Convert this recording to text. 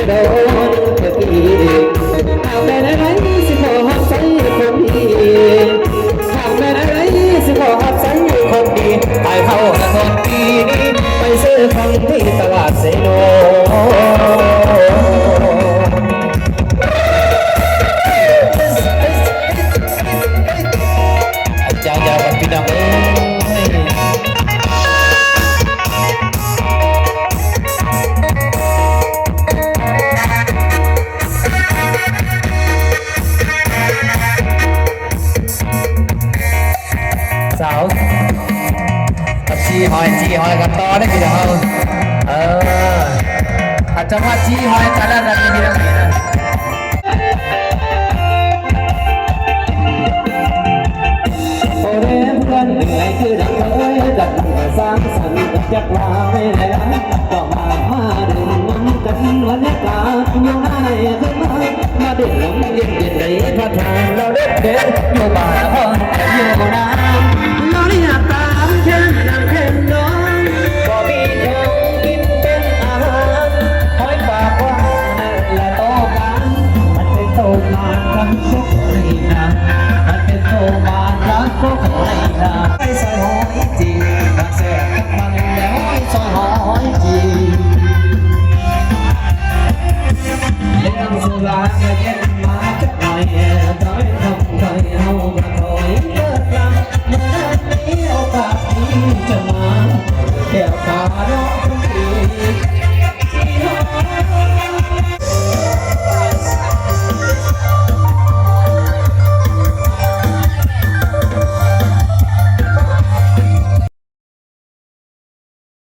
โดนเมื่อกี้หากได้อะไรสิขอหักใจคนดีหากได้อะไรสิขอหักใจคนดีไปเข้ากันคนดีไปซื้อของที่ตลาดเซโนยาวๆกันพี่น้องสาวกับจีหอยกันต่อได้พี่น้องอาจจะว่าจีหอยกันแล้วนะพี่น้องโอเรมกันเหนื่อยคือดังเลยดังสร้างสรรค์จักว่าไม่ได้ก็มาดื่มน้ำกันวันนี้กาอยู่หน้าไหนขึ้นมาดื่มน้ำเย็นในพระทานเราเด็ดอยู่บ้านห้องอยู่น้ำเราเนี่ยตามเช่นนั่งเข็นน้องก็มีเท่ากินเป็นอาหารคอยฝากว่าและโตกันมันเป็นโตมาทั้งสุขในนามันเป็นโตมาทั้งสุขในนาไปซอยหอยจีมาแสบมันแล้วไปซอยหอยจีเล่นสุราเย็นมาจักหน่อยถอยทำถอยเอากระถอยเลิกลำเมื่อนี้โอกาสนี้จะมาแก้วตาดอก